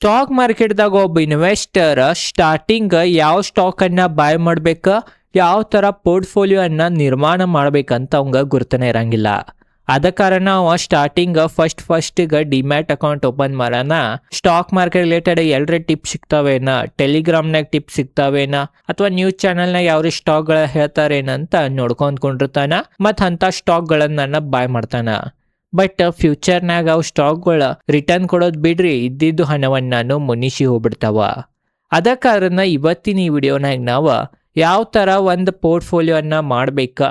Stock ಮಾರ್ಕೆಟ್ದಾಗ ಒಬ್ಬ investor starting ಯಾವ stock ಅನ್ನ ಬಾಯ್ ಮಾಡ್ಬೇಕ, ಯಾವ ತರ ಪೋರ್ಟ್ಫೋಲಿಯೋ ಅನ್ನ ನಿರ್ಮಾಣ ಮಾಡ್ಬೇಕಂತ ಅವಂಗ ಗುರ್ತನೇ ಇರಂಗಿಲ್ಲ. ಅದ ಕಾರಣ ಅವ starting first demat account open ಮಾಡೋಣ, ಸ್ಟಾಕ್ ಮಾರ್ಕೆಟ್ ರಿಲೇಟೆಡ್ ಎಲ್ಲರ ಟಿಪ್ ಸಿಗ್ತಾವೇನ, ಟೆಲಿಗ್ರಾಮ್ನಾಗ ಟಿಪ್ ಸಿಗ್ತಾವೇನ, ಅಥವಾ ನ್ಯೂಸ್ ಚಾನೆಲ್ನಾಗ ಯಾವ ಸ್ಟಾಕ್ ಗಳ ಹೇಳ್ತಾರೇನಂತ ನೋಡ್ಕೊಂಡ್ಕೊಂಡಿರ್ತಾನ. ಮತ್ ಅಂತ ಸ್ಟಾಕ್ ಗಳನ್ನ ಬಾಯ್ ಮಾಡ್ತಾನ. ಬಟ್ ಫ್ಯೂಚರ್ನಾಗ ಅವು ಸ್ಟಾಕ್ಗಳ ರಿಟರ್ನ್ ಕೊಡೋದು ಬಿಡ್ರಿ, ಇದ್ದಿದ್ದು ಹಣವನ್ನ ಮುನಿಸಿ ಹೋಗ್ಬಿಡ್ತಾವ. ಅದ ಕಾರಣ ಇವತ್ತಿನ ಈ ವಿಡಿಯೋನಾಗ ನಾವು ಯಾವ ತರ ಒಂದು ಪೋರ್ಟ್ಫೋಲಿಯೋನ ಮಾಡ್ಬೇಕ,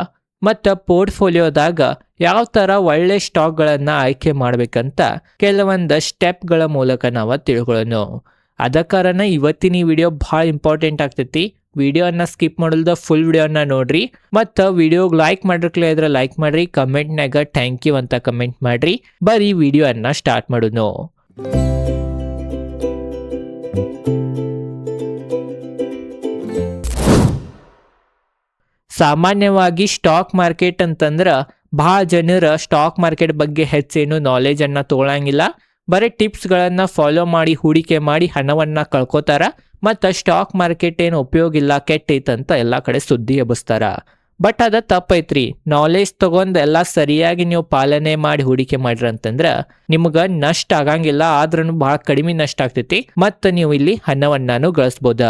ಮತ್ತು ಪೋರ್ಟ್ಫೋಲಿಯೋದಾಗ ಯಾವ ತರ ಒಳ್ಳೆ ಸ್ಟಾಕ್ಗಳನ್ನ ಆಯ್ಕೆ ಮಾಡ್ಬೇಕಂತ ಕೆಲವೊಂದು ಸ್ಟೆಪ್ಗಳ ಮೂಲಕ ನಾವು ತಿಳ್ಕೊಳ್ಳೋಣ. ಅದ ಕಾರಣ ಇವತ್ತಿನ ಈ ವಿಡಿಯೋ ಭಾಳ ಇಂಪಾರ್ಟೆಂಟ್ ಆಗ್ತೈತಿ. ವಿಡಿಯೋನ ಸ್ಕಿಪ್ ಮಾಡಲ್ದ ಫುಲ್ ವಿಡಿಯೋನ ನೋಡ್ರಿ. ಮತ್ತು ವಿಡಿಯೋಗೆ ಲೈಕ್ ಮಾಡಿರ್ಕಲೇ ಇದ್ರೆ ಲೈಕ್ ಮಾಡ್ರಿ, ಕಮೆಂಟ್ನಾಗ ಥ್ಯಾಂಕ್ ಯು ಅಂತ ಕಮೆಂಟ್ ಮಾಡ್ರಿ. ಬರೀ ವಿಡಿಯೋನ ಸ್ಟಾರ್ಟ್ ಮಾಡೋಣ. ಸಾಮಾನ್ಯವಾಗಿ ಸ್ಟಾಕ್ ಮಾರ್ಕೆಟ್ ಅಂತಂದ್ರೆ ಭಾಳ ಜನರ ಸ್ಟಾಕ್ ಮಾರ್ಕೆಟ್ ಬಗ್ಗೆ ಹೆಚ್ಚೇನು ನಾಲೆಜ್ ಅನ್ನ ತಗೊಳಂಗಿಲ್ಲ. ಬರೀ ಟಿಪ್ಸ್ಗಳನ್ನ ಫಾಲೋ ಮಾಡಿ ಹೂಡಿಕೆ ಮಾಡಿ ಹಣವನ್ನ ಕಳ್ಕೊತಾರ. ಮತ್ತು ಸ್ಟಾಕ್ ಮಾರ್ಕೆಟ್ ಏನು ಉಪಯೋಗ ಇಲ್ಲ, ಕೆಟ್ಟೈತಂತ ಎಲ್ಲ ಕಡೆ ಸುದ್ದಿ ಎಬ್ಬಿಸ್ತಾರ. ಬಟ್ ಅದ ತಪ್ಪೈತ್ರಿ. ನಾಲೆಜ್ ತಗೊಂಡ್ ಎಲ್ಲ ಸರಿಯಾಗಿ ನೀವು ಪಾಲನೆ ಮಾಡಿ ಹೂಡಿಕೆ ಮಾಡ್ರಿ ಅಂತಂದ್ರೆ ನಿಮ್ಗೆ ನಷ್ಟ ಆಗಂಗಿಲ್ಲ, ಆದ್ರೂ ಭಾಳ ಕಡಿಮೆ ನಷ್ಟ ಆಗ್ತೈತಿ. ಮತ್ತು ನೀವು ಇಲ್ಲಿ ಹಣವನ್ನ ಗಳಿಸ್ಬೋದ.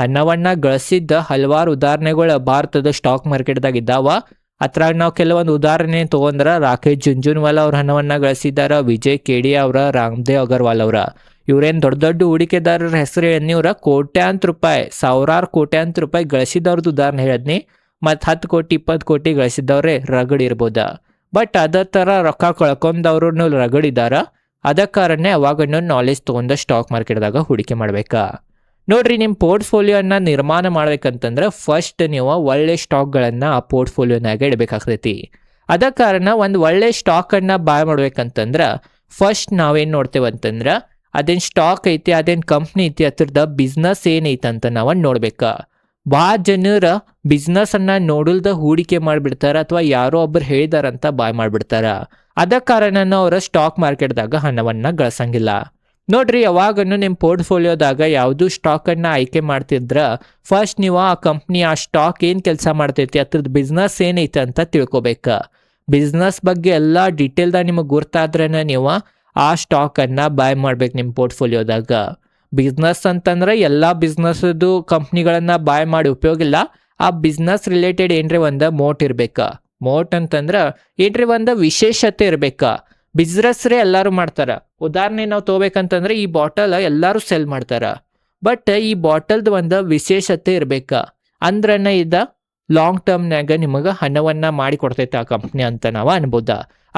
ಹಣವನ್ನ ಗಳಿಸಿದ್ದ ಹಲವಾರು ಉದಾಹರಣೆಗಳು ಭಾರತದ ಸ್ಟಾಕ್ ಮಾರ್ಕೆಟ್ದಾಗ ಇದ್ದಾವ. ಅದ್ರಾಗ ನಾವು ಕೆಲವೊಂದು ಉದಾಹರಣೆ ತಗೊಂಡ್ರ ರಾಕೇಶ್ ಜುಂಜುನ್ವಾಲಾ ಅವ್ರ ಹಣವನ್ನ ಗಳಿಸಿದಾರ, ವಿಜಯ್ ಕೇಡಿಯಾ ಅವರ, ರಾಮದೇವ್ ಅಗರ್ವಾಲ್ ಅವರ. ಇವ್ರೇನ್ ದೊಡ್ಡ ದೊಡ್ಡ ಹೂಡಿಕೆದಾರರ ಹೆಸರು ಎನ್ನಿವ್ರ ಕೋಟ್ಯಾಂತರ ರೂಪಾಯಿ, ಸಾವಿರಾರು ಕೋಟ್ಯಾಂತರ ರೂಪಾಯಿ ಗಳಿಸಿದವ್ರದ್ದು ಉದಾಹರಣೆ ಹೇಳಿದ್ನಿ. ಮತ್ತು 10 ಕೋಟಿ 20 ಕೋಟಿ ಗಳಿಸಿದವ್ರೆ ರಗಡ್ ಇರ್ಬೋದ. ಬಟ್ ಅದ ತರ ರೊಕ್ಕ ಕಳ್ಕೊಂಡವ್ರು ರಗಡಿದಾರ. ಅದ ಕಾರಣ ಅವಾಗನ್ನು ನಾಲೆಜ್ ತಗೊಂಡ ಸ್ಟಾಕ್ ಮಾರ್ಕೆಟ್ದಾಗ ಹೂಡಿಕೆ ಮಾಡ್ಬೇಕಾ. ನೋಡ್ರಿ, ನಿಮ್ಮ ಪೋರ್ಟ್ಫೋಲಿಯೋನ ನಿರ್ಮಾಣ ಮಾಡ್ಬೇಕಂತಂದ್ರೆ ಫಸ್ಟ್ ನೀವು ಒಳ್ಳೆ ಸ್ಟಾಕ್ಗಳನ್ನು ಆ ಪೋರ್ಟ್ಫೋಲಿಯೋನಾಗ ಇಡಬೇಕಾಗ್ತೈತಿ. ಅದ ಕಾರಣ ಒಂದು ಒಳ್ಳೆ ಸ್ಟಾಕನ್ನು ಬಾಯ್ ಮಾಡ್ಬೇಕಂತಂದ್ರೆ ಫಸ್ಟ್ ನಾವೇನು ನೋಡ್ತೇವೆ ಅಂತಂದ್ರೆ ಅದೇನು ಸ್ಟಾಕ್ ಐತಿ, ಅದೇನು ಕಂಪ್ನಿ ಐತಿ, ಅದ್ರದ್ದು ಬಿಸ್ನೆಸ್ ಏನೈತೆ ಅಂತ ನಾವು ನೋಡ್ಬೇಕಾ. ಭಾಳ ಜನರ ಬಿಸ್ನೆಸ್ಸನ್ನು ನೋಡಲ್ದ ಹೂಡಿಕೆ ಮಾಡಿಬಿಡ್ತಾರ, ಅಥವಾ ಯಾರೋ ಒಬ್ಬರು ಹೇಳಿದಾರಂತ ಬಾಯ್ ಮಾಡಿಬಿಡ್ತಾರ. ಅದ ಕಾರಣ ಅವರ ಸ್ಟಾಕ್ ಮಾರ್ಕೆಟ್ದಾಗ ಹಣವನ್ನು ಗಳಿಸಂಗಿಲ್ಲ. ನೋಡ್ರಿ, ಯಾವಾಗನ್ನು ನಿಮ್ಮ ಪೋರ್ಟ್ಫೋಲಿಯೋದಾಗ ಯಾವುದು ಸ್ಟಾಕನ್ನು ಆಯ್ಕೆ ಮಾಡ್ತಿದ್ರ ಫಸ್ಟ್ ನೀವು ಆ ಕಂಪ್ನಿ ಆ ಸ್ಟಾಕ್ ಏನು ಕೆಲಸ ಮಾಡ್ತೈತಿ, ಅದ್ರದ್ದು ಬಿಸ್ನೆಸ್ ಏನೈತೆ ಅಂತ ತಿಳ್ಕೊಬೇಕ. ಬಿಸ್ನೆಸ್ ಬಗ್ಗೆ ಎಲ್ಲ ಡೀಟೇಲ್ದಾಗ ನಿಮಗೆ ಗುರ್ತಾದ್ರೇನೆ ನೀವು ಆ ಸ್ಟಾಕನ್ನು ಬಾಯ್ ಮಾಡ್ಬೇಕು ನಿಮ್ಮ ಪೋರ್ಟ್ಫೋಲಿಯೋದಾಗ. ಬಿಸ್ನೆಸ್ ಅಂತಂದ್ರೆ ಎಲ್ಲ ಬಿಸ್ನೆಸ್ದು ಕಂಪ್ನಿಗಳನ್ನು ಬಾಯ್ ಮಾಡಿ ಉಪಯೋಗ ಇಲ್ಲ. ಆ ಬಿಸ್ನೆಸ್ ರಿಲೇಟೆಡ್ ಏನ್ರಿ ಒಂದು ಮೋಟ್ ಇರ್ಬೇಕಾ. ಮೋಟ್ ಅಂತಂದ್ರೆ ಏನ್ರಿ ಒಂದು ವಿಶೇಷತೆ ಇರ್ಬೇಕಾ. ಬಿಸ್ನೆಸ್ರೇ ಎಲ್ಲರೂ ಮಾಡ್ತಾರ. ಉದಾಹರಣೆ ನಾವು ತಗೋಬೇಕಂತಂದ್ರೆ ಈ ಬಾಟಲ್ ಎಲ್ಲರೂ ಸೆಲ್ ಮಾಡ್ತಾರ. ಬಟ್ ಈ ಬಾಟಲ್ದು ಒಂದು ವಿಶೇಷತೆ ಇರ್ಬೇಕಾ. ಅಂದ್ರನ್ನ ಇದ ಲಾಂಗ್ ಟರ್ಮ್ನಾಗ ನಿಮಗೆ ಹಣವನ್ನ ಮಾಡಿ ಕೊಡ್ತೈತೆ ಆ ಕಂಪ್ನಿ ಅಂತ ನಾವು ಅನ್ಬೋದ.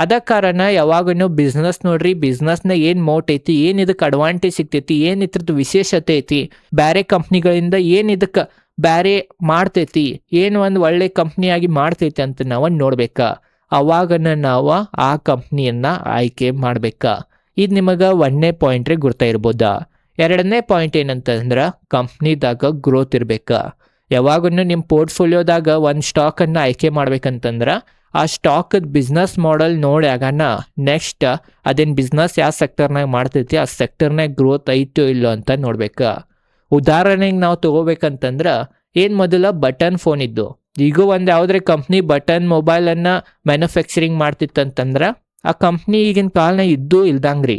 ಅದ ಕಾರಣ ಯಾವಾಗೂ ಬಿಸ್ನೆಸ್ ನೋಡ್ರಿ, ಬಿಸ್ನೆಸ್ನ ಏನು ಮೋಟ್ ಐತಿ, ಏನು ಇದಕ್ಕೆ ಅಡ್ವಾಂಟೇಜ್ ಸಿಗ್ತೈತಿ, ಏನು ಇದ್ರದ್ದು ವಿಶೇಷತೆ ಐತಿ, ಬೇರೆ ಕಂಪ್ನಿಗಳಿಂದ ಏನು ಇದಕ್ಕೆ ಬೇರೆ ಮಾಡ್ತೈತಿ, ಏನು ಒಂದು ಒಳ್ಳೆ ಕಂಪ್ನಿಯಾಗಿ ಮಾಡ್ತೈತಿ ಅಂತ ನಾವು ನೋಡ್ಬೇಕಾ. ಅವಾಗನ ನಾವು ಆ ಕಂಪ್ನಿಯನ್ನ ಆಯ್ಕೆ ಮಾಡ್ಬೇಕಾ. ಇದು ನಿಮಗೆ 1ನೇ ಪಾಯಿಂಟ್ ಗುರ್ತಾ ಇರ್ಬೋದ. 2ನೇ ಪಾಯಿಂಟ್ ಏನಂತಂದ್ರೆ ಕಂಪ್ನಿದಾಗ ಗ್ರೋತ್ ಇರ್ಬೇಕಾ. ಯಾವಾಗೂ ನಿಮ್ಮ ಪೋರ್ಟ್ಫೋಲಿಯೋದಾಗ ಒಂದು ಸ್ಟಾಕನ್ನು ಆಯ್ಕೆ ಮಾಡ್ಬೇಕಂತಂದ್ರೆ ಆ ಸ್ಟಾಕದ ಬಿಸ್ನೆಸ್ ಮಾಡೆಲ್ ನೋಡಿ ಆಗಾನ ನೆಕ್ಸ್ಟ್ ಅದೇನು ಬಿಸ್ನೆಸ್ ಯಾವ ಸೆಕ್ಟರ್ನಾಗ ಮಾಡ್ತೈತಿ, ಆ ಸೆಕ್ಟರ್ನಾಗ ಗ್ರೋತ್ ಐತೋ ಇಲ್ಲೋ ಅಂತ ನೋಡ್ಬೇಕಾ. ಉದಾಹರಣೆಗೆ ನಾವು ತಗೋಬೇಕಂತಂದ್ರೆ ಏನು ಮೊದಲ ಬಟನ್ ಫೋನ್ ಇದ್ದು, ಈಗ ಒಂದು ಯಾವುದೇ ಕಂಪ್ನಿ ಬಟನ್ ಮೊಬೈಲನ್ನು ಮ್ಯಾನುಫ್ಯಾಕ್ಚರಿಂಗ್ ಮಾಡ್ತಿತ್ತಂತಂದ್ರೆ ಆ ಕಂಪ್ನಿ ಈಗಿನ ಕಾಲನ ಇದ್ದು ಇಲ್ದಂಗ್ರಿ.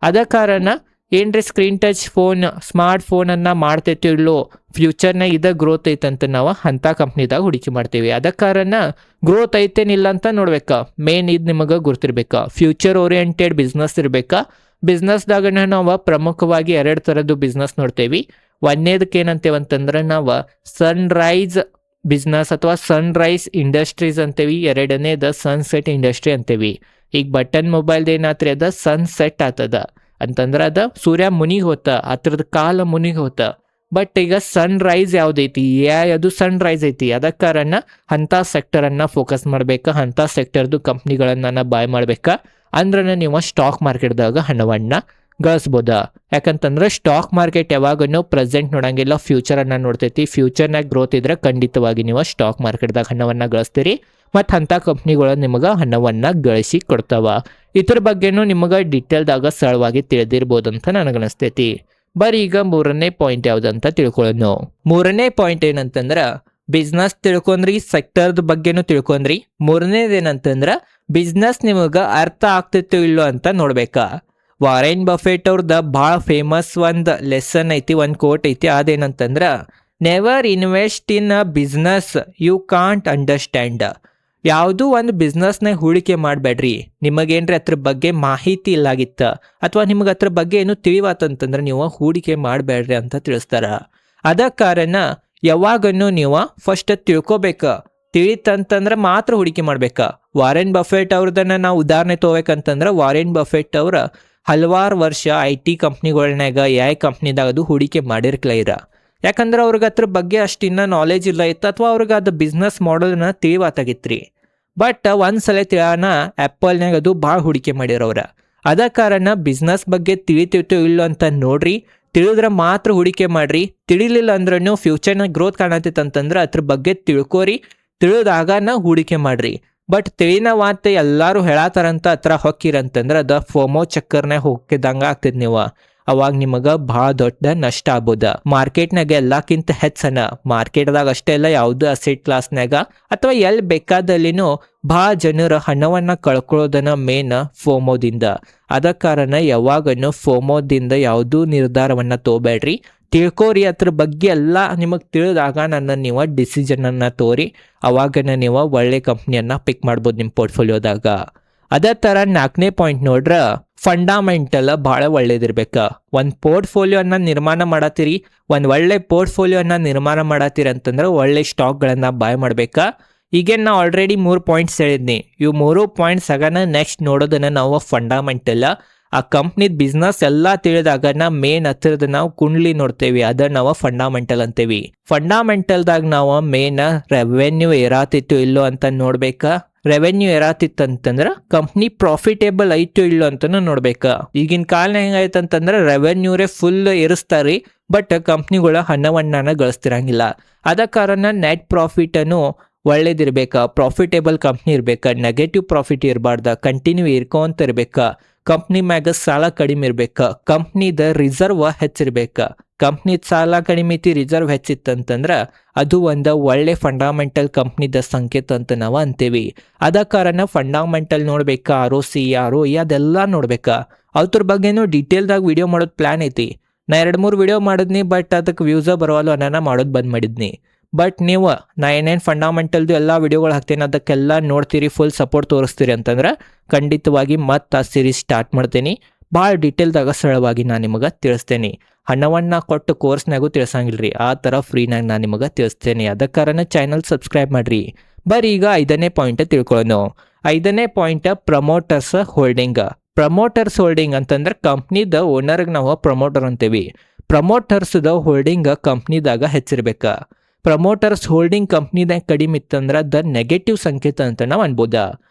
ಅದ ಕಾರಣ ಏನ್ರಿ ಸ್ಕ್ರೀನ್ ಟಚ್ ಫೋನ್, ಸ್ಮಾರ್ಟ್ ಫೋನನ್ನು ಮಾಡ್ತೈತಿ ಇಲ್ಲೋ, ಫ್ಯೂಚರ್ನಾಗ ಇದ ಗ್ರೋತ್ ಐತಂತ ನಾವು ಅಂಥ ಕಂಪ್ನಿದಾಗ ಹೂಡಿಕೆ ಮಾಡ್ತೀವಿ. ಅದ ಕಾರಣ ಗ್ರೋತ್ ಐತೇನಿಲ್ಲ ಅಂತ ನೋಡ್ಬೇಕಾ. ಮೇನ್ ಇದು ನಿಮಗೆ ಗುರ್ತಿರ್ಬೇಕಾ. ಫ್ಯೂಚರ್ ಓರಿಯೆಂಟೆಡ್ ಬಿಸ್ನೆಸ್ ಇರಬೇಕಾ. ಬಿಸ್ನೆಸ್ದಾಗ ನಾವು ಪ್ರಮುಖವಾಗಿ 2 ಥರದ್ದು ಬಿಸ್ನೆಸ್ ನೋಡ್ತೇವೆ. 1ನೇದಕ್ಕೆ ಏನಂತೇವಂತಂದ್ರೆ ನಾವು ಸನ್ರೈಸ್ ಬಿಸ್ನೆಸ್ ಅಥವಾ ಸನ್ರೈಸ್ ಇಂಡಸ್ಟ್ರೀಸ್ ಅಂತೇವಿ. 2ನೇದ ಸನ್ಸೆಟ್ ಇಂಡಸ್ಟ್ರಿ ಅಂತೇವಿ. ಈಗ ಬಟನ್ ಮೊಬೈಲ್ದು ಏನಾತ್ರಿ ಅದ ಸನ್ಸೆಟ್ ಆತದ ಅಂತಂದ್ರೆ ಅದ ಸೂರ್ಯ ಮುನಿಗೆ ಹೋತ, ಅದ್ರದ್ದು ಕಾಲ ಮುನಿಗೆ ಹೋತ. ಬಟ್ ಈಗ ಸನ್ರೈಸ್ ಯಾವ್ದೈತಿ, ಅದು ಸನ್ರೈಸ್ ಐತಿ. ಅದ ಕಾರಣ ಅಂಥ ಸೆಕ್ಟರನ್ನು ಫೋಕಸ್ ಮಾಡ್ಬೇಕಾ, ಅಂಥ ಸೆಕ್ಟರ್ದು ಕಂಪ್ನಿಗಳನ್ನು ಬಾಯ್ ಮಾಡ್ಬೇಕಾ. ಅಂದ್ರೆ ನೀವು ಸ್ಟಾಕ್ ಮಾರ್ಕೆಟ್ದಾಗ ಹಣವನ್ನು ಗಳಿಸ್ಬೋದ. ಯಾಕಂತಂದ್ರೆ ಸ್ಟಾಕ್ ಮಾರ್ಕೆಟ್ ಯಾವಾಗೂ ಪ್ರೆಸೆಂಟ್ ನೋಡಂಗಿಲ್ಲ, ಫ್ಯೂಚರನ್ನು ನೋಡ್ತೈತಿ. ಫ್ಯೂಚರ್ನಾಗ ಗ್ರೋತ್ ಇದ್ರೆ ಖಂಡಿತವಾಗಿ ನೀವು ಸ್ಟಾಕ್ ಮಾರ್ಕೆಟ್ದಾಗ ಹಣವನ್ನು ಗಳಿಸ್ತೀರಿ. ಮತ್ತು ಅಂಥ ಕಂಪ್ನಿಗಳು ನಿಮಗೆ ಹಣವನ್ನು ಗಳಿಸಿ ಕೊಡ್ತಾವ. ಇದ್ರ ಬಗ್ಗೆನೂ ನಿಮಗೆ ಡೀಟೇಲ್ದಾಗ ಸರಳವಾಗಿ ತಿಳಿದಿರ್ಬೋದಂತ ನನಗನಿಸ್ತೈತಿ. ಬರೀ ಈಗ ಮೂರನೇ ಪಾಯಿಂಟ್ ಯಾವ್ದಂತ ತಿಳ್ಕೊಳ್ಳೋಣ. ಮೂರನೇ ಪಾಯಿಂಟ್ ಏನಂತಂದ್ರ ಬಿಸ್ನೆಸ್ ತಿಳ್ಕೊಂಡ್ರಿ, ಸೆಕ್ಟರ್ದ ಬಗ್ಗೆನೂ ತಿಳ್ಕೊಂಡ್ರಿ. ಮೂರನೇದು ಏನಂತಂದ್ರ ಬಿಸ್ನೆಸ್ ನಿಮಗೆ ಅರ್ಥ ಆಗ್ತಿತ್ತು ಇಲ್ಲೋ ಅಂತ ನೋಡ್ಬೇಕಾ. ವಾರೆನ್ ಬಫೆಟ್ ಅವ್ರದ್ದು ಭಾಳ ಫೇಮಸ್ ಒಂದು ಲೆಸನ್ ಐತಿ, ಒಂದು ಕೋಟ್ ಐತಿ. ಅದೇನಂತಂದ್ರ never invest in a business you can't understand. ಯಾವುದೂ ಒಂದು ಬಿಸ್ನೆಸ್ನಾಗ ಹೂಡಿಕೆ ಮಾಡಬೇಡ್ರಿ ನಿಮಗೇನ್ರಿ ಅದ್ರ ಬಗ್ಗೆ ಮಾಹಿತಿ ಇಲ್ಲಾಗಿತ್ತ ಅಥವಾ ನಿಮಗೆ ಅದ್ರ ಬಗ್ಗೆ ಏನು ತಿಳಿವಾತಂತಂದ್ರೆ ನೀವು ಹೂಡಿಕೆ ಮಾಡಬೇಡ್ರಿ ಅಂತ ತಿಳಿಸ್ತಾರ. ಅದ ಕಾರಣ ಯಾವಾಗನ್ನು ನೀವು ಫಸ್ಟ್ ತಿಳ್ಕೊಬೇಕ, ತಿಳಿತಂತಂದ್ರೆ ಮಾತ್ರ ಹೂಡಿಕೆ ಮಾಡ್ಬೇಕ. ವಾರೆನ್ ಬಫೆಟ್ ಅವ್ರದನ್ನ ನಾವು ಉದಾಹರಣೆ ತಗೋಬೇಕಂತಂದ್ರೆ ವಾರೆನ್ ಬಫೆಟ್ ಅವ್ರ ಹಲವಾರು ವರ್ಷ IT ಕಂಪ್ನಿಗಳ್ನಾಗ AI ಕಂಪ್ನಿದಾಗ ಅದು ಹೂಡಿಕೆ ಮಾಡಿರ್ಕ್ಲೈರ. ಯಾಕಂದ್ರೆ ಅವ್ರಿಗೆ ಅದ್ರ ಬಗ್ಗೆ ಅಷ್ಟಿನ್ನ ನಾಲೆಜ್ ಇಲ್ಲ ಇತ್ತು ಅಥವಾ ಅವ್ರಿಗೆ ಅದು ಬಿಸ್ನೆಸ್ ಮಾಡಲ್ನ ತಿಳಿವಾತಾಗಿತ್ರಿ. ಬಟ್ ಒಂದ್ಸಲ ತಿಳಿಯೋಣ ಆ್ಯಪಲ್ನಾಗ ಅದು ಭಾಳ ಹೂಡಿಕೆ ಮಾಡಿರೋರ. ಅದ ಕಾರಣ ಬಿಸ್ನೆಸ್ ಬಗ್ಗೆ ತಿಳಿತಿತ್ತು ಇಲ್ಲೋ ಅಂತ ನೋಡ್ರಿ, ತಿಳಿದ್ರೆ ಮಾತ್ರ ಹೂಡಿಕೆ ಮಾಡ್ರಿ. ತಿಳಿಲಿಲ್ಲ ಅಂದ್ರೂ ಫ್ಯೂಚರ್ನಾಗ ಗ್ರೋತ್ ಕಾಣತಿತ್ತಂತಂದ್ರೆ ಅದ್ರ ಬಗ್ಗೆ ತಿಳ್ಕೊರಿ, ತಿಳಿದಾಗನ ಹೂಡಿಕೆ ಮಾಡ್ರಿ. ಬಟ್ ತಿಳಿನ ಮಾತು ಎಲ್ಲರೂ ಹೇಳತ್ತಾರಂತ ಹತ್ರ ಹೊಕ್ಕಿರಂತಂದ್ರೆ ಅದು ಫೋಮೋ ಚಕ್ಕರ್ನಾಗ ಹೋಗಿದಂಗೆ ಆಗ್ತದೆ. ನೀವು ಅವಾಗ ನಿಮಗೆ ಭಾಳ ದೊಡ್ಡ ನಷ್ಟ ಆಗ್ಬೋದ. ಮಾರ್ಕೆಟ್ನಾಗ ಎಲ್ಲಕ್ಕಿಂತ ಹೆಚ್ಚನ ಮಾರ್ಕೆಟ್ದಾಗ ಅಷ್ಟೇ ಇಲ್ಲ, ಯಾವುದೇ ಅಸೆಟ್ ಕ್ಲಾಸ್ನಾಗ ಅಥವಾ ಎಲ್ಲಿ ಬೇಕಾದಲ್ಲಿನೂ ಭಾಳ ಜನರು ಹಣವನ್ನು ಕಳ್ಕೊಳ್ಳೋದನ್ನ ಮೇನ್ ಫೋಮೋದಿಂದ. ಅದ ಕಾರಣ ಯಾವಾಗನ್ನು ಫೋಮೋದಿಂದ ಯಾವುದೂ ನಿರ್ಧಾರವನ್ನು ತಗೋಬೇಡ್ರಿ, ತಿಳ್ಕೋರಿ. ಅದ್ರ ಬಗ್ಗೆ ಎಲ್ಲ ನಿಮಗೆ ತಿಳಿದಾಗ ನೀವು ಡಿಸಿಷನನ್ನು ತೋರಿ, ಅವಾಗನ ನೀವು ಒಳ್ಳೆ ಕಂಪ್ನಿಯನ್ನು ಪಿಕ್ ಮಾಡ್ಬೋದು ನಿಮ್ಮ ಪೋರ್ಟ್ಫೋಲಿಯೋದಾಗ. ಅದೇ ಥರ 4ನೇ ಪಾಯಿಂಟ್ ನೋಡ್ರ ಫಂಡಾಮೆಂಟಲ್ ಭಾಳ ಒಳ್ಳೇದಿರ್ಬೇಕು. ಒಂದು ಪೋರ್ಟ್ಫೋಲಿಯೋನ ನಿರ್ಮಾಣ ಮಾಡತ್ತೀರಿ, ಒಂದು ಒಳ್ಳೆ ಪೋರ್ಟ್ಫೋಲಿಯೋನ ನಿರ್ಮಾಣ ಮಾಡತ್ತೀರಿ ಅಂತಂದ್ರೆ ಒಳ್ಳೆ ಸ್ಟಾಕ್ಗಳನ್ನು ಬಾಯ್ ಮಾಡ್ಬೇಕಾ. ಈಗೇನು ನಾ ಆಲ್ರೆಡಿ 3 ಪಾಯಿಂಟ್ಸ್ ಹೇಳಿದ್ನಿ. ಇವು 3 ಪಾಯಿಂಟ್ಸ್ ಆಗನ ನೆಕ್ಸ್ಟ್ ನೋಡೋದನ್ನ ನಾವು ಫಂಡಾಮೆಂಟಲ್, ಆ ಕಂಪ್ನಿದ ಬಿಸ್ನೆಸ್ ಎಲ್ಲ ತಿಳಿದಾಗ ಮೇನ್ ಹತ್ತಿರದ ನಾವು ಕುಂಡ್ಲಿ ನೋಡ್ತೇವಿ, ಅದನ್ನ ನಾವು ಫಂಡಾಮೆಂಟಲ್ ಅಂತೇವಿ. ಫಂಡಾಮೆಂಟಲ್ದಾಗ ನಾವು ಮೇನ್ ರೆವೆನ್ಯೂ ಏರಾತಿತ್ತು ಇಲ್ಲೋ ಅಂತ ನೋಡ್ಬೇಕಾ. ರೆವೆನ್ಯೂ ಏರಾತಿತ್ತಂತಂದ್ರೆ ಕಂಪ್ನಿ ಪ್ರಾಫಿಟೇಬಲ್ ಐತೋ ಇಲ್ಲೋ ಅಂತನೂ ನೋಡ್ಬೇಕಾ. ಈಗಿನ ಕಾಲನ ಹೆಂಗಾಯ್ತಂತಂದ್ರೆ ರೆವೆನ್ಯೂರೇ ಫುಲ್ ಏರಿಸ್ತಾರಿ, ಬಟ್ ಕಂಪ್ನಿಗಳ ಹಣವನ್ನ ಗಳಿಸ್ತಿರಂಗಿಲ್ಲ. ಅದ ಕಾರಣ ನೆಟ್ ಪ್ರಾಫಿಟನ್ನು ಒಳ್ಳೇದಿರ್ಬೇಕಾ, ಪ್ರಾಫಿಟೇಬಲ್ ಕಂಪ್ನಿ ಇರ್ಬೇಕಾ, ನೆಗೆಟಿವ್ ಪ್ರಾಫಿಟ್ ಇರಬಾರ್ದ, ಕಂಟಿನ್ಯೂ ಇರ್ಕೊಂತ ಇರ್ಬೇಕಾ. ಕಂಪ್ನಿ ಮ್ಯಾಗ ಸಾಲ ಕಡಿಮೆ ಇರ್ಬೇಕಾ, ಕಂಪ್ನಿದ ರಿಸರ್ವ್ ಹೆಚ್ಚಿರ್ಬೇಕಾ. ಕಂಪ್ನಿದ ಸಾಲ ಕಡಿಮೆ ಐತಿ, ರಿಸರ್ವ್ ಹೆಚ್ಚಿತ್ತಂತಂದ್ರೆ ಅದು ಒಂದು ಒಳ್ಳೆ ಫಂಡಾಮೆಂಟಲ್ ಕಂಪ್ನಿದ ಸಂಕೇತ ಅಂತ ನಾವು ಅಂತೀವಿ. ಅದ ಕಾರಣ ಫಂಡಾಮೆಂಟಲ್ ನೋಡ್ಬೇಕಾ, ROC ROE ಅದೆಲ್ಲ ನೋಡ್ಬೇಕಾ. ಅದ್ರ ಬಗ್ಗೆನೂ ಡೀಟೇಲ್ದಾಗ ವಿಡಿಯೋ ಮಾಡೋದು ಪ್ಲ್ಯಾನ್ ಐತಿ. ನಾ 2-3 ವಿಡಿಯೋ ಮಾಡಿದ್ನಿ, ಬಟ್ ಅದಕ್ಕೆ ವ್ಯೂಸ ಬರೋಲ್ಲ ಅನ್ನೋಣ ಮಾಡೋದು ಬಂದ್ ಮಾಡಿದ್ನಿ. ಬಟ್ ನೀವು ನಾ ಏನೇನು ಫಂಡಾಮೆಂಟಲ್ದು ಎಲ್ಲ ವಿಡಿಯೋಗಳು ಹಾಕ್ತೇನೆ ಅದಕ್ಕೆಲ್ಲ ನೋಡ್ತೀರಿ, ಫುಲ್ ಸಪೋರ್ಟ್ ತೋರಿಸ್ತೀರಿ ಅಂತಂದ್ರೆ ಖಂಡಿತವಾಗಿ ಮತ್ತೆ ಆ ಸೀರೀಸ್ ಸ್ಟಾರ್ಟ್ ಮಾಡ್ತೇನೆ. ಭಾಳ ಡೀಟೇಲ್ದಾಗ ಸರಳವಾಗಿ ನಾನು ನಿಮಗೆ ತಿಳಿಸ್ತೇನೆ. ಹಣವನ್ನು ಕೊಟ್ಟು ಕೋರ್ಸ್ನಾಗೂ ತಿಳಿಸಂಗಿಲ್ರಿ, ಆ ಥರ ಫ್ರೀನಾಗ ನಾನು ನಿಮಗೆ ತಿಳಿಸ್ತೇನೆ. ಅದ ಕಾರಣ ಚಾನಲ್ ಸಬ್ಸ್ಕ್ರೈಬ್ ಮಾಡಿರಿ. ಬರೀ ಈಗ 5ನೇ ಪಾಯಿಂಟ್ ತಿಳ್ಕೊಳ್ಳೋಣ. 5ನೇ point promoters holding. Promoters holding ಅಂತಂದ್ರೆ ಕಂಪ್ನಿದ ಓನರ್ಗೆ ನಾವು ಪ್ರಮೋಟರ್ ಅಂತೀವಿ. ಪ್ರಮೋಟರ್ಸ್ದ ಹೋಲ್ಡಿಂಗ್ ಕಂಪ್ನಿದಾಗ ಹೆಚ್ಚಿರ್ಬೇಕಾ. ಪ್ರಮೋಟರ್ಸ್ ಹೋಲ್ಡಿಂಗ್ ಕಂಪ್ನಿದಾಗ ಕಡಿಮೆ ಇತ್ತಂದ್ರೆ ದ ನೆಗೆಟಿವ್ ಸಂಕೇತ ಅಂತ ನಾವು ಅನ್ಬೋದ.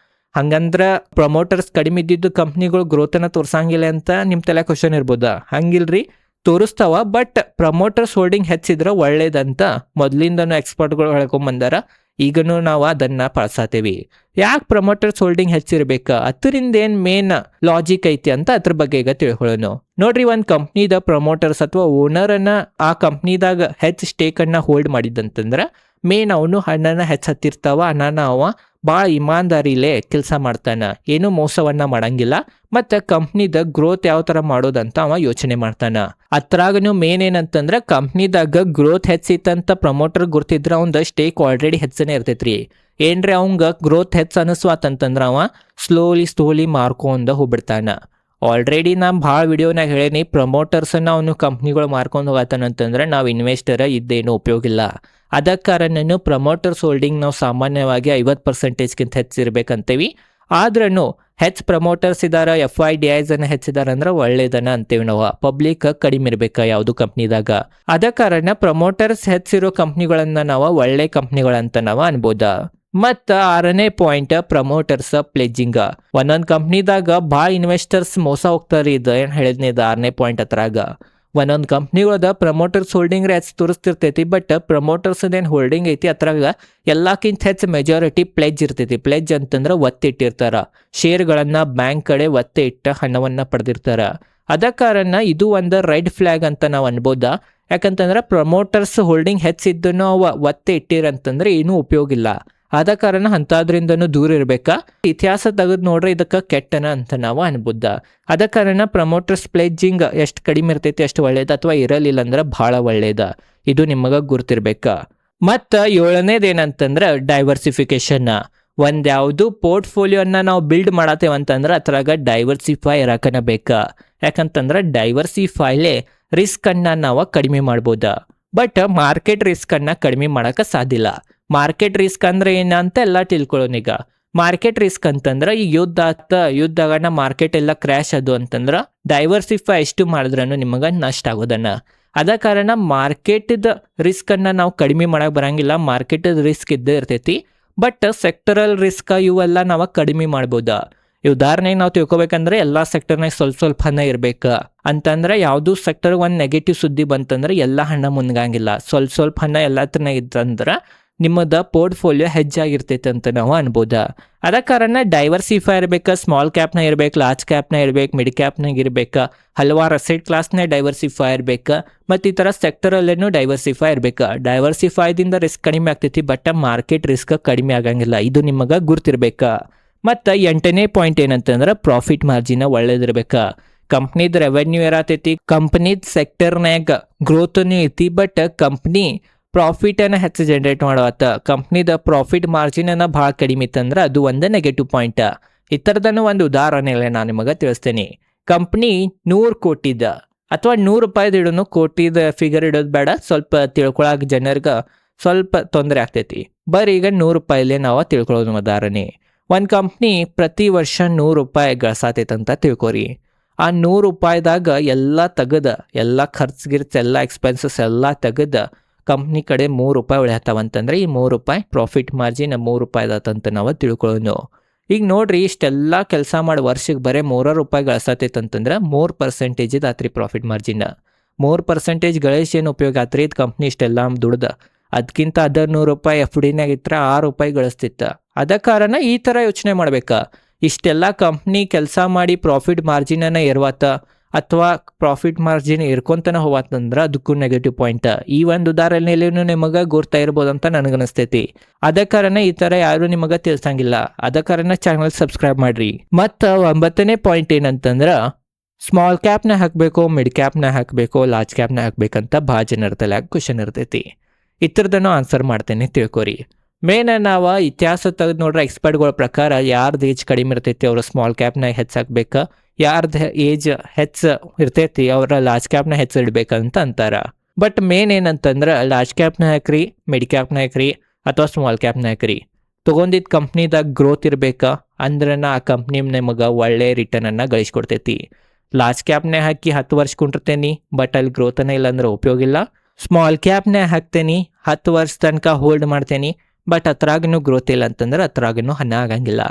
ಹಂಗಂದ್ರೆ ಪ್ರಮೋಟರ್ಸ್ ಕಡಿಮೆ ಇದ್ದಿದ್ದು ಕಂಪ್ನಿಗಳು ಗ್ರೋತನ್ನ ತೋರ್ಸಂಗಿಲ್ಲ ಅಂತ ನಿಮ್ಮ ತಲೆ ಕ್ವಶನ್ ಇರ್ಬೋದ. ಹಂಗಿಲ್ರಿ, ತೋರಿಸ್ತಾವ. ಬಟ್ ಪ್ರಮೋಟರ್ಸ್ ಹೋಲ್ಡಿಂಗ್ ಹೆಚ್ಚಿದ್ರೆ ಒಳ್ಳೇದಂತ ಮೊದಲಿಂದನೂ ಎಕ್ಸ್ಪರ್ಟ್ಗಳು ಹೇಳ್ಕೊಂಬಂದಾರ. ಈಗನೂ ನಾವು ಅದನ್ನ ಪಾಲಿಸತ್ತೇವಿ. ಯಾಕೆ ಪ್ರಮೋಟರ್ಸ್ ಹೋಲ್ಡಿಂಗ್ ಹೆಚ್ಚಿರ್ಬೇಕಾ, ಅದರಿಂದ ಏನು ಮೇನ್ ಲಾಜಿಕ್ ಐತಿ ಅಂತ ಅದ್ರ ಬಗ್ಗೆ ಈಗ ತಿಳ್ಕೊಳ್ಳೋಣ. ನೋಡ್ರಿ, ಒಂದು ಕಂಪ್ನಿದ ಪ್ರಮೋಟರ್ಸ್ ಅಥವಾ ಓನರನ್ನ ಆ ಕಂಪ್ನಿದಾಗ ಹೆಚ್ಚು ಸ್ಟೇಕನ್ನು ಹೋಲ್ಡ್ ಮಾಡಿದಂತಂದ್ರೆ ಮೇನ್ ಅವನು ಹಣನ ಹೆಚ್ಚು ಹತ್ತಿರ್ತಾವ. ಹಣನ ಅವ ಭಾಳ ಇಮಾನ್ದಾರಿಲೇ ಕೆಲಸ ಮಾಡ್ತಾನೆ, ಏನೂ ಮೋಸವನ್ನ ಮಾಡಂಗಿಲ್ಲ. ಮತ್ತು ಕಂಪ್ನಿದ ಗ್ರೋತ್ ಯಾವ ಥರ ಮಾಡೋದಂತ ಅವ ಯೋಚನೆ ಮಾಡ್ತಾನೆ. ಅದ್ರಾಗನು ಮೇನ್ ಏನಂತಂದ್ರೆ ಕಂಪ್ನಿದಾಗ ಗ್ರೋತ್ ಹೆಚ್ಚಿತ್ತಂತ ಪ್ರಮೋಟರ್ ಗುರ್ತಿದ್ರೆ ಅವಂದ ಸ್ಟೇಕ್ ಆಲ್ರೆಡಿ ಹೆಚ್ಚನೇ ಇರ್ತೈತ್ರಿ. ಏನ್ರಿ ಅವಂಗ ಗ್ರೋತ್ ಹೆಚ್ಚು ಅನಿಸ್ವಾತಂತಂದ್ರೆ ಅವ ಸ್ಲೋಲಿ ಮಾರ್ಕೊಂಡ ಹೋಗ್ಬಿಡ್ತಾನೆ. ಆಲ್ರೆಡಿ ನಾನು ಭಾಳ ವಿಡಿಯೋನಾಗ ಹೇಳೀನಿ, ಪ್ರಮೋಟರ್ಸನ್ನು ಅವನು ಕಂಪ್ನಿಗಳು ಮಾರ್ಕೊಂಡು ಹೋಗತ್ತಾನಂತಂದ್ರೆ ನಾವು ಇನ್ವೆಸ್ಟರ್ ಇದ್ದೇನು ಉಪಯೋಗ ಇಲ್ಲ. ಅದ ಕಾರಣನು ಪ್ರಮೋಟರ್ಸ್ ಹೋಲ್ಡಿಂಗ್ ನಾವು ಸಾಮಾನ್ಯವಾಗಿ 50%ಗಿಂತ ಹೆಚ್ಚಿರ್ಬೇಕಂತೀವಿ. ಆದ್ರೂ ಹೆಚ್ಚು ಪ್ರಮೋಟರ್ಸ್ ಇದ್ದಾರೆ, FIDIs ಅನ್ನು ಹೆಚ್ಚಿದಾರೆ ಅಂದ್ರೆ ಒಳ್ಳೇದನ್ನ ಅಂತೀವಿ ನಾವು. ಪಬ್ಲಿಕ್ ಕಡಿಮೆ ಇರ್ಬೇಕಾ ಯಾವುದು ಕಂಪ್ನಿದಾಗ. ಅದ ಕಾರಣ ಪ್ರಮೋಟರ್ಸ್ ಹೆಚ್ಚಿರೋ ಕಂಪ್ನಿಗಳನ್ನ ನಾವು ಒಳ್ಳೆ ಕಂಪ್ನಿಗಳಂತ ನಾವು ಅನ್ಬೋದ. ಮತ್ತು 6ನೇ ಪಾಯಿಂಟ್ ಪ್ರಮೋಟರ್ಸ್ ಪ್ಲೆಜ್ಜಿಂಗ್. ಒಂದೊಂದು ಕಂಪ್ನಿದಾಗ ಭಾಳ ಇನ್ವೆಸ್ಟರ್ಸ್ ಮೋಸ ಹೋಗ್ತಾರೆ. ಇದು ಏನು ಹೇಳಿದ್ನಿ, ಇದು 6ನೇ ಪಾಯಿಂಟ್. ಅದ್ರಾಗ ಒಂದೊಂದು ಕಂಪ್ನಿಗಳದ ಪ್ರಮೋಟರ್ಸ್ ಹೋಲ್ಡಿಂಗ್ ಹೆಚ್ಚು ತೋರಿಸ್ತಿರ್ತೈತಿ, ಬಟ್ ಪ್ರಮೋಟರ್ಸ್ ಏನು ಹೋಲ್ಡಿಂಗ್ ಐತಿ ಅದ್ರಾಗ ಎಲ್ಲಕ್ಕಿಂತ ಹೆಚ್ಚು ಮೆಜಾರಿಟಿ ಪ್ಲೆಜ್ ಇರ್ತೈತಿ. ಪ್ಲೆಜ್ ಅಂತಂದ್ರೆ ಒತ್ತಿಟ್ಟಿರ್ತಾರ, ಶೇರ್ಗಳನ್ನು ಬ್ಯಾಂಕ್ ಕಡೆ ಒತ್ತೆ ಇಟ್ಟ ಹಣವನ್ನು ಪಡೆದಿರ್ತಾರ. ಅದ ಕಾರಣ ಇದು ಒಂದು ರೆಡ್ ಫ್ಲಾಗ್ ಅಂತ ನಾವು ಅನ್ಬೋದಾ. ಯಾಕಂತಂದ್ರೆ ಪ್ರಮೋಟರ್ಸ್ ಹೋಲ್ಡಿಂಗ್ ಹೆಚ್ಚಿದ್ದನ್ನು ಅವ ಒತ್ತೆ ಇಟ್ಟಿರಂತಂದ್ರೆ ಏನೂ ಉಪಯೋಗ ಇಲ್ಲ. ಆದ ಕಾರಣ ಅಂಥದ್ರಿಂದನೂ ದೂರ ಇರಬೇಕಾ. ಇತಿಹಾಸ ತೆಗೆದು ನೋಡ್ರೆ ಇದಕ್ಕೆ ಕೆಟ್ಟನ ಅಂತ ನಾವು ಅನ್ಬೋದ. ಅದ ಕಾರಣ ಪ್ರಮೋಟರ್ಸ್ ಪ್ಲೇಜಿಂಗ್ ಎಷ್ಟು ಕಡಿಮೆ ಇರ್ತೈತಿ ಅಷ್ಟು ಒಳ್ಳೇದು, ಅಥವಾ ಇರಲಿಲ್ಲ ಅಂದ್ರೆ ಭಾಳ ಒಳ್ಳೇದ. ಇದು ನಿಮಗೆ ಗುರ್ತಿರ್ಬೇಕಾ. ಮತ್ತು ಏಳನೇದೇನಂತಂದ್ರೆ ಡೈವರ್ಸಿಫಿಕೇಶನ್. ಒಂದು ಯಾವುದು ಪೋರ್ಟ್ಫೋಲಿಯೋನ ನಾವು ಬಿಲ್ಡ್ ಮಾಡತ್ತೇವಂತಂದ್ರೆ ಅದ್ರಾಗ ಡೈವರ್ಸಿಫೈ ಇರಕನ ಬೇಕಾ. ಯಾಕಂತಂದ್ರೆ ಡೈವರ್ಸಿಫೈಲೇ ರಿಸ್ಕನ್ನು ನಾವು ಕಡಿಮೆ ಮಾಡ್ಬೋದ. ಬಟ್ ಮಾರ್ಕೆಟ್ ರಿಸ್ಕನ್ನು ಕಡಿಮೆ ಮಾಡೋಕೆ ಸಾಧ್ಯ ಇಲ್ಲ. ಮಾರ್ಕೆಟ್ ರಿಸ್ಕ್ ಅಂದ್ರೆ ಏನಂತ ಎಲ್ಲ ತಿಳ್ಕೊಳ್ಳೋಣ. ಈಗ ಮಾರ್ಕೆಟ್ ರಿಸ್ಕ್ ಅಂತಂದ್ರೆ ಈಗ ಯುದ್ಧಾಗನ ಮಾರ್ಕೆಟ್ ಎಲ್ಲ ಕ್ರ್ಯಾಶ್ ಅದು ಅಂತಂದ್ರೆ ಡೈವರ್ಸಿಫೈ ಎಷ್ಟು ಮಾಡಿದ್ರೂ ನಿಮಗೆ ನಷ್ಟ ಆಗೋದನ್ನ. ಅದ ಕಾರಣ ಮಾರ್ಕೆಟ್ದ ರಿಸ್ಕನ್ನು ನಾವು ಕಡಿಮೆ ಮಾಡೋಕೆ ಬರಂಗಿಲ್ಲ. ಮಾರ್ಕೆಟದ ರಿಸ್ಕ್ ಇದ್ದೇ ಇರ್ತೈತಿ, ಬಟ್ ಸೆಕ್ಟರಲ್ ರಿಸ್ಕ್ ಇವೆಲ್ಲ ನಾವು ಕಡಿಮೆ ಮಾಡ್ಬೋದ. ಈ ಉದಾಹರಣೆಗೆ ನಾವು ತಿಳ್ಕೊಬೇಕಂದ್ರೆ ಎಲ್ಲ ಸೆಕ್ಟರ್ನಾಗ ಸ್ವಲ್ಪ ಹಣ ಇರ್ಬೇಕು ಅಂತಂದ್ರೆ ಯಾವುದು ಸೆಕ್ಟರ್ ಒಂದು ನೆಗೆಟಿವ್ ಸುದ್ದಿ ಬಂತಂದ್ರೆ ಎಲ್ಲ ಹಣ ಮುನ್ಗಂಗಿಲ್ಲ. ಸ್ವಲ್ಪ ಹಣ ಎಲ್ಲ ಇತ್ತಂದ್ರೆ ನಿಮ್ಮದ ಪೋರ್ಟ್ಫೋಲಿಯೋ ಹೆಚ್ಚಾಗಿರ್ತೈತೆ ಅಂತ ನಾವು ಅನ್ಬೋದ. ಅದ ಕಾರಣ ಡೈವರ್ಸಿಫೈ ಇರ್ಬೇಕು. ಸ್ಮಾಲ್ ಕ್ಯಾಪ್ನ ಇರ್ಬೇಕು, ಲಾರ್ಜ್ ಕ್ಯಾಪ್ನ ಇರ್ಬೇಕು, ಮಿಡ್ ಕ್ಯಾಪ್ನಾಗ ಇರ್ಬೇಕು, ಹಲವಾರು ಅಸೆಟ್ ಕ್ಲಾಸ್ನೇ ಡೈವರ್ಸಿಫೈ ಇರ್ಬೇಕು, ಮತ್ತು ಈ ಥರ ಸೆಕ್ಟರಲ್ಲೇನು ಡೈವರ್ಸಿಫೈ ಇರ್ಬೇಕು. ಡೈವರ್ಸಿಫೈದಿಂದ ರಿಸ್ಕ್ ಕಡಿಮೆ ಆಗ್ತೈತಿ, ಬಟ್ ಮಾರ್ಕೆಟ್ ರಿಸ್ಕ್ ಕಡಿಮೆ ಆಗಂಗಿಲ್ಲ. ಇದು ನಿಮಗೆ ಗುರ್ತಿರ್ಬೇಕು. ಮತ್ತು 8ನೇ ಪಾಯಿಂಟ್ ಏನಂತಂದ್ರೆ ಪ್ರಾಫಿಟ್ ಮಾರ್ಜಿನ್ ಒಳ್ಳೇದಿರ್ಬೇಕು. ಕಂಪ್ನಿದ ರೆವೆನ್ಯೂ ಏರಾತೈತಿ, ಕಂಪ್ನಿದ ಸೆಕ್ಟರ್ನಾಗ ಗ್ರೋತನು ಐತಿ, ಬಟ್ ಕಂಪ್ನಿ ಪ್ರಾಫಿಟನ್ನು ಹೆಚ್ಚು ಜನ್ರೇಟ್ ಮಾಡವತ್ತ. ಕಂಪ್ನಿದ ಪ್ರಾಫಿಟ್ ಮಾರ್ಜಿನನ್ನು ಭಾಳ ಕಡಿಮೆ ಇತ್ತಂದ್ರೆ ಅದು ಒಂದು ನೆಗೆಟಿವ್ ಪಾಯಿಂಟ್. ಈ ಥರದನ್ನು ಒಂದು ಉದಾಹರಣೆ ನಾನು ನಿಮಗೆ ತಿಳಿಸ್ತೀನಿ. ಕಂಪ್ನಿ 100 ಕೋಟಿದ ಅಥವಾ 100 ರೂಪಾಯಿದು ಇಡೋನು, ಕೋಟಿದ ಫಿಗರ್ ಇಡೋದು ಬೇಡ, ಸ್ವಲ್ಪ ತಿಳ್ಕೊಳಕ್ಕೆ ಜನರಿಗೆ ಸ್ವಲ್ಪ ತೊಂದರೆ ಆಗ್ತೈತಿ. ಬರೀ ಈಗ 100 ರೂಪಾಯಿಲೇ ನಾವು ತಿಳ್ಕೊಳ್ಳೋದು ಉದಾಹರಣೆ. ಒಂದು ಕಂಪ್ನಿ ಪ್ರತಿ ವರ್ಷ 100 ರೂಪಾಯಿ ಗಳಿಸತೈತೆ ಅಂತ ತಿಳ್ಕೊರಿ. ಆ 100 ರೂಪಾಯಿದಾಗ ಎಲ್ಲ ತೆಗೆದು, ಎಲ್ಲ ಖರ್ಚು ಎಲ್ಲ ಎಕ್ಸ್ಪೆನ್ಸಸ್ ಎಲ್ಲ ತೆಗೆದು ಕಂಪ್ನಿ ಕಡೆ 3 ರೂಪಾಯಿ ಉಳಿಯತ್ತವಂತಂದ್ರೆ ಈ 3 ರೂಪಾಯಿ ಪ್ರಾಫಿಟ್ ಮಾರ್ಜಿನ್ 3 ರೂಪಾಯಿದಂತ ನಾವು ತಿಳ್ಕೊಳ್ಳೋನು. ಈಗ ನೋಡ್ರಿ, ಇಷ್ಟೆಲ್ಲ ಕೆಲಸ ಮಾಡಿ ವರ್ಷಕ್ಕೆ ಬರೀ 3 ರೂಪಾಯಿ ಗಳಿಸತೈತೆ ಅಂತಂದ್ರೆ 3% ಇದಾತ್ರಿ ಪ್ರಾಫಿಟ್ ಮಾರ್ಜಿನ್. 3% ಗಳಿಸಿ ಏನು ಉಪಯೋಗ ಆತ್ರಿ? ಇದು ಕಂಪ್ನಿ ಇಷ್ಟೆಲ್ಲ ದುಡ್ದು ಅದಕ್ಕಿಂತ 100 ರೂಪಾಯಿ ಎಫ್ ಡಿನಾಗ ಇದ್ರೆ 6 ರೂಪಾಯಿ ಗಳಿಸ್ತಿತ್ತು. ಅದ ಕಾರಣ ಈ ಥರ ಯೋಚನೆ ಮಾಡ್ಬೇಕಾ. ಇಷ್ಟೆಲ್ಲ ಕಂಪ್ನಿ ಕೆಲಸ ಮಾಡಿ ಪ್ರಾಫಿಟ್ ಮಾರ್ಜಿನನ್ನು ಇರುವತ್ತ ಅಥವಾ ಪ್ರಾಫಿಟ್ ಮಾರ್ಜಿನ್ ಇರ್ಕೊಂತನ ಹೋವತ್ತಂದ್ರೆ ಅದಕ್ಕೂ ನೆಗೆಟಿವ್ ಪಾಯಿಂಟ್. ಈ ಒಂದು ಉದಾಹರಣೆಯಲ್ಲಿ ನಿಮಗೆ ಗುರ್ತಾ ಇರ್ಬೋದು ಅಂತ ನನಗನ್ನಿಸ್ತೈತಿ. ಅದ ಕಾರಣ ಈ ಥರ ಯಾರು ನಿಮಗೆ ತಿಳ್ಸಂಗಿಲ್ಲ. ಅದ ಕಾರಣ ಚಾನಲ್ ಸಬ್ಸ್ಕ್ರೈಬ್ ಮಾಡ್ರಿ. ಮತ್ತು 9ನೇ ಪಾಯಿಂಟ್ ಏನಂತಂದ್ರೆ ಸ್ಮಾಲ್ ಕ್ಯಾಪ್ನ ಹಾಕಬೇಕು, ಮಿಡ್ ಕ್ಯಾಪ್ನ ಹಾಕಬೇಕು, ಲಾರ್ಜ್ ಕ್ಯಾಪ್ನ ಹಾಕಬೇಕಂತ ಭಾಳ ಜನರ ತಲೆಯಾಗ ಕ್ವಶನ್ ಇರ್ತೈತಿ. ಇತರದನ್ನು ಆನ್ಸರ್ ಮಾಡ್ತೇನೆ, ತಿಳ್ಕೊರಿ. ಮೇನ್ ನಾವು ಇತಿಹಾಸ ತೆಗೆದು ನೋಡ್ರೆ ಎಕ್ಸ್ಪರ್ಟ್ಗಳ ಪ್ರಕಾರ ಯಾರ್ದು ಏಜ್ ಕಡಿಮೆ ಇರ್ತೈತಿ ಅವರು ಸ್ಮಾಲ್ ಕ್ಯಾಪ್ನಾಗ ಹೆಚ್ಚಾಕಬೇಕು, ಯಾರ್ದು ಏಜ್ ಹೆಚ್ಚು ಇರ್ತೈತಿ ಅವರ ಲಾರ್ಜ್ ಕ್ಯಾಪ್ನ ಹೆಚ್ಚು ಇಡ್ಬೇಕಂತ ಅಂತಾರ. ಬಟ್ ಮೇನ್ ಏನಂತಂದ್ರೆ ಲಾರ್ಜ್ ಕ್ಯಾಪ್ನ ಹಾಕ್ರಿ, ಮಿಡ್ ಕ್ಯಾಪ್ನ ಹಾಕ್ರಿ ಅಥವಾ ಸ್ಮಾಲ್ ಕ್ಯಾಪ್ನ ಹಾಕ್ರಿ, ತೊಗೊಂಡಿದ್ದ ಕಂಪ್ನಿದಾಗ ಗ್ರೋತ್ ಇರ್ಬೇಕಾ ಅಂದ್ರೆ ಆ ಕಂಪ್ನಿ ನಿಮಗೆ ಒಳ್ಳೆ ರಿಟರ್ನನ್ನು ಗಳಿಸ್ಕೊಡ್ತೈತಿ. ಲಾರ್ಜ್ ಕ್ಯಾಪ್ನೇ ಹಾಕಿ 10 ವರ್ಷ ಕುಂಟಿರ್ತೇನೆ, ಬಟ್ ಅಲ್ಲಿ ಗ್ರೋತನೇ ಇಲ್ಲ ಅಂದ್ರೆ ಉಪಯೋಗ ಇಲ್ಲ. ಸ್ಮಾಲ್ ಕ್ಯಾಪ್ನೇ ಹಾಕ್ತೇನೆ, 10 ವರ್ಷ ತನಕ ಹೋಲ್ಡ್ ಮಾಡ್ತೇನೆ, ಬಟ್ ಅದ್ರಾಗೂ ಗ್ರೋತ್ ಇಲ್ಲ ಅಂತಂದ್ರೆ ಅದ್ರಾಗೂ ಹಣ ಆಗಂಗಿಲ್ಲ.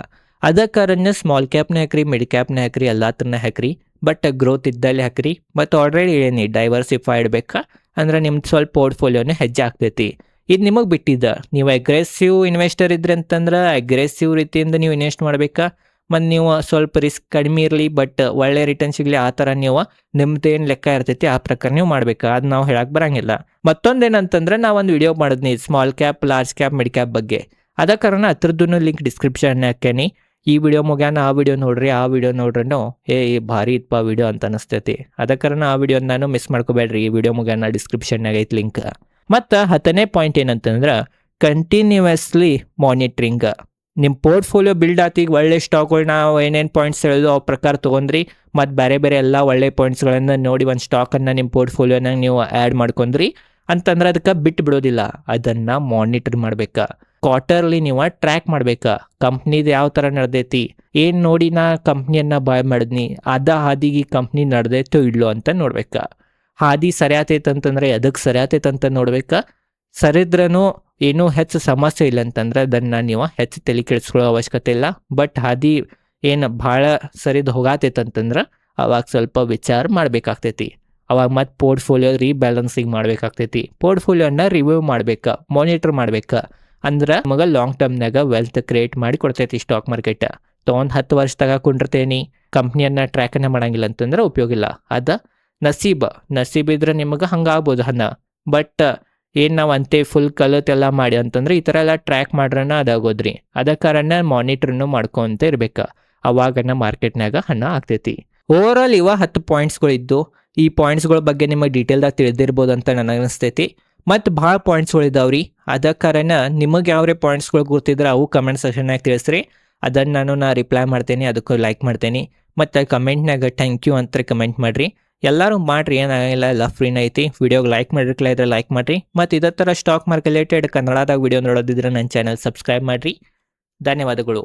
ಅದ ಕಾರಣ ಸ್ಮಾಲ್ ಕ್ಯಾಪ್ನ ಹಾಕ್ರಿ, ಮಿಡ್ ಕ್ಯಾಪ್ನ ಹಾಕ್ರಿ, ಎಲ್ಲತ್ರನ್ನ ಹಾಕ್ರಿ, ಬಟ್ ಗ್ರೋತ್ ಇದ್ದಲ್ಲಿ ಹಾಕ್ರಿ. ಮತ್ತು ಆಲ್ರೆಡಿ ಏನಿ ಡೈವರ್ಸಿಫೈ ಇಡ್ಬೇಕಾ ಅಂದ್ರೆ ನಿಮ್ದು ಸ್ವಲ್ಪ ಪೋರ್ಟ್ಫೋಲಿಯೋನೇ ಹೆಜ್ಜೆ ಆಗ್ತೈತಿ. ಇದು ನಿಮಗೆ ಬಿಟ್ಟಿದ್ದ. ನೀವು ಅಗ್ರೆಸಿವ್ ಇನ್ವೆಸ್ಟರ್ ಇದ್ರಿ ಅಂತಂದ್ರೆ ಅಗ್ರೆಸಿವ್ ರೀತಿಯಿಂದ ನೀವು ಇನ್ವೆಸ್ಟ್ ಮಾಡಬೇಕಾ. ಮತ್ತು ನೀವು ಸ್ವಲ್ಪ ರಿಸ್ಕ್ ಕಡಿಮೆ ಇರಲಿ ಬಟ್ ಒಳ್ಳೆ ರಿಟರ್ನ್ ಸಿಗಲಿ ಆ ಥರ ನೀವು ನಿಮ್ದೇನು ಲೆಕ್ಕ ಇರ್ತೈತಿ ಆ ಪ್ರಕಾರ ನೀವು ಮಾಡ್ಬೇಕು. ಅದು ನಾವು ಹೇಳಕ್ಕೆ ಬರಂಗಿಲ್ಲ. ಮತ್ತೊಂದೇನಂತಂದ್ರೆ ನಾವು ಒಂದು ವಿಡಿಯೋ ಮಾಡಿದ್ನಿ small cap, large cap, mid cap ಬಗ್ಗೆ. ಅದ ಕಾರಣ ಅದ್ರದ್ದು ಲಿಂಕ್ ಡಿಸ್ಕ್ರಿಪ್ಷನ್ ಹಾಕೇನಿ. ಈ ವಿಡಿಯೋ ಮುಗ್ಯಾನ ಆ ವಿಡಿಯೋ ನೋಡ್ರಿ, ಆ ವಿಡಿಯೋ ನೋಡ್ರೂ ಭಾರಿ ಇತ್ತಪ್ಪ ವಿಡಿಯೋ ಅಂತ ಅನಿಸ್ತೈತಿ. ಅದ ಕಾರಣ ಆ ವಿಡಿಯೋ ನಾನು ಮಿಸ್ ಮಾಡ್ಕೋಬೇಡ್ರಿ. ಈ ವಿಡಿಯೋ ಮುಗ್ಯಾನ ಡಿಸ್ಕ್ರಿಪ್ಷನ್ನಾಗ ಐತಿ ಲಿಂಕ್. ಮತ್ತು 10ನೇ ಪಾಯಿಂಟ್ ಏನಂತಂದ್ರೆ ಕಂಟಿನ್ಯೂಯಸ್ಲಿ ಮಾನಿಟ್ರಿಂಗ್. ನಿಮ್ಮ ಪೋರ್ಟ್ಫೋಲಿಯೋ ಬಿಲ್ಡ್ ಆತಿ, ಒಳ್ಳೆ ಸ್ಟಾಕ್ಗಳು ನಾವು ಏನೇನು ಪಾಯಿಂಟ್ಸ್ ಹೇಳಿದ್ರು ಆ ಪ್ರಕಾರ ತೊಗೊಂಡ್ರಿ, ಮತ್ತು ಬೇರೆ ಬೇರೆ ಎಲ್ಲ ಒಳ್ಳೆ ಪಾಯಿಂಟ್ಸ್ಗಳನ್ನು ನೋಡಿ ಒಂದು ಸ್ಟಾಕನ್ನು ನಿಮ್ಮ ಪೋರ್ಟ್ಫೋಲಿಯೋನಾಗ ನೀವು ಆ್ಯಡ್ ಮಾಡ್ಕೊಂಡ್ರಿ ಅಂತಂದ್ರೆ ಅದಕ್ಕೆ ಬಿಟ್ಟು ಬಿಡೋದಿಲ್ಲ. ಅದನ್ನು ಮಾನಿಟರ್ ಮಾಡ್ಬೇಕಾ. ಕ್ವಾರ್ಟರ್ಲಿ ನೀವು ಟ್ರ್ಯಾಕ್ ಮಾಡ್ಬೇಕಾ. ಕಂಪ್ನಿದು ಯಾವ ಥರ ನಡೆದೈತಿ, ಏನು ನೋಡಿ ನಾ ಕಂಪ್ನಿಯನ್ನು ಬಾಯ್ ಮಾಡಿದ್ನಿ ಅದ ಹಾದಿಗೆ ಕಂಪ್ನಿ ನಡೆದೈತೋ ಇಡ್ಲೋ ಅಂತ ನೋಡ್ಬೇಕಾ. ಹಾದಿ ಸರಿ ಆತೈತೆ ಅಂತಂದ್ರೆ ಎದಕ್ಕೆ ಸರಿ ಆತೈತೆ ಅಂತ ನೋಡ್ಬೇಕಾ. ಸರಿದ್ರೂ ಏನೂ ಹೆಚ್ಚು ಸಮಸ್ಯೆ ಇಲ್ಲ ಅಂತಂದ್ರೆ ಅದನ್ನು ನೀವು ಹೆಚ್ಚು ತಲೆ ಕೆಡಿಸ್ಕೊಳ್ಳೋ ಅವಶ್ಯಕತೆ ಇಲ್ಲ. ಬಟ್ ಹಾದಿ ಏನು ಭಾಳ ಸರಿದು ಹೋಗಾತೈತೆ ಅಂತಂದ್ರೆ ಅವಾಗ ಸ್ವಲ್ಪ ವಿಚಾರ ಮಾಡಬೇಕಾಗ್ತೈತಿ. ಅವಾಗ ಮತ್ತೆ ಪೋರ್ಟ್ಫೋಲಿಯೋ ರೀಬ್ಯಾಲೆನ್ಸಿಂಗ್ ಮಾಡ್ಬೇಕಾಗ್ತೈತಿ. ಪೋರ್ಟ್ಫೋಲಿಯೋನ ರಿವ್ಯೂ ಮಾಡ್ಬೇಕು, ಮಾನಿಟರ್ ಮಾಡ್ಬೇಕು. ಅಂದ್ರೆ ನಮಗೆ ಲಾಂಗ್ ಟರ್ಮ್ನಾಗ ವೆಲ್ತ್ ಕ್ರಿಯೇಟ್ ಮಾಡಿ ಕೊಡ್ತೈತಿ ಸ್ಟಾಕ್ ಮಾರ್ಕೆಟ್. ತೊಗೊಂಡು 10 ವರ್ಷ ತಗೊಂಡಿರ್ತೇನೆ, ಕಂಪ್ನಿಯನ್ನ ಟ್ರ್ಯಾಕನ್ನು ಮಾಡಂಗಿಲ್ಲ ಅಂತಂದ್ರೆ ಉಪಯೋಗ ಇಲ್ಲ. ಅದು ನಸೀಬಿದ್ರೆ ನಿಮಗೆ ಹಂಗಾಗ್ಬೋದು ಹಣ. ಬಟ್ ಏನು ನಾವು ಅಂತೆ ಫುಲ್ ಕಲತೆಲ್ಲ ಮಾಡಿ ಅಂತಂದ್ರೆ ಈ ಥರ ಎಲ್ಲ ಟ್ರ್ಯಾಕ್ ಮಾಡ್ರನ ಅದಾಗೋದ್ರಿ. ಅದ ಕಾರಣ ಮಾನಿಟ್ರನ್ನು ಮಾಡ್ಕೊಂತ ಇರ್ಬೇಕು, ಅವಾಗನ ಮಾರ್ಕೆಟ್ನಾಗ ಹಣ ಆಗ್ತೈತಿ. ಓವರಾಲ್ ಇವ 10 ಪಾಯಿಂಟ್ಸ್ಗಳಿದ್ದು. ಈ ಪಾಯಿಂಟ್ಸ್ಗಳ ಬಗ್ಗೆ ನಿಮಗೆ ಡೀಟೇಲ್ದಾಗ ತಿಳಿದಿರ್ಬೋದು ಅಂತ ನನಗೆ ಅನಿಸ್ತೈತಿ. ಮತ್ತು ಭಾಳ ಪಾಯಿಂಟ್ಸ್ಗಳಿದ್ದಾವ್ರಿ. ಅದ ಕಾರಣ ನಿಮಗೆ ಯಾವ್ರೆ ಪಾಯಿಂಟ್ಸ್ಗಳು ಗೊತ್ತಿದ್ರೆ ಅವು ಕಮೆಂಟ್ ಸೆಕ್ಷನ್ನಾಗ ತಿಳಿಸ್ರಿ. ಅದನ್ನು ನಾನು ರಿಪ್ಲೈ ಮಾಡ್ತೇನೆ, ಅದಕ್ಕೂ ಲೈಕ್ ಮಾಡ್ತೇನೆ. ಮತ್ತು ಕಮೆಂಟ್ನಾಗ ಥ್ಯಾಂಕ್ ಯು ಅಂತ ಕಮೆಂಟ್ ಮಾಡಿರಿ. ಎಲ್ಲರೂ ಮಾಡಿರಿ, ಏನಾಗಿಲ್ಲ, ಎಲ್ಲ ಫ್ರೀನ ಐತಿ. ವಿಡಿಯೋಗೆ ಲೈಕ್ ಮಾಡಿರ್ಕಲ್ಲ ಇದ್ರೆ ಲೈಕ್ ಮಾಡಿರಿ. ಮತ್ತು ಇದೇ ಥರ ಸ್ಟಾಕ್ ಮಾರ್ಕೆಟ್ ರಿಲೇಟೆಡ್ ಕನ್ನಡದಾಗ ವಿಡಿಯೋ ನೋಡೋದಿದ್ರೆ ನನ್ನ ಚಾನಲ್ ಸಬ್ಸ್ಕ್ರೈಬ್ ಮಾಡಿರಿ. ಧನ್ಯವಾದಗಳು.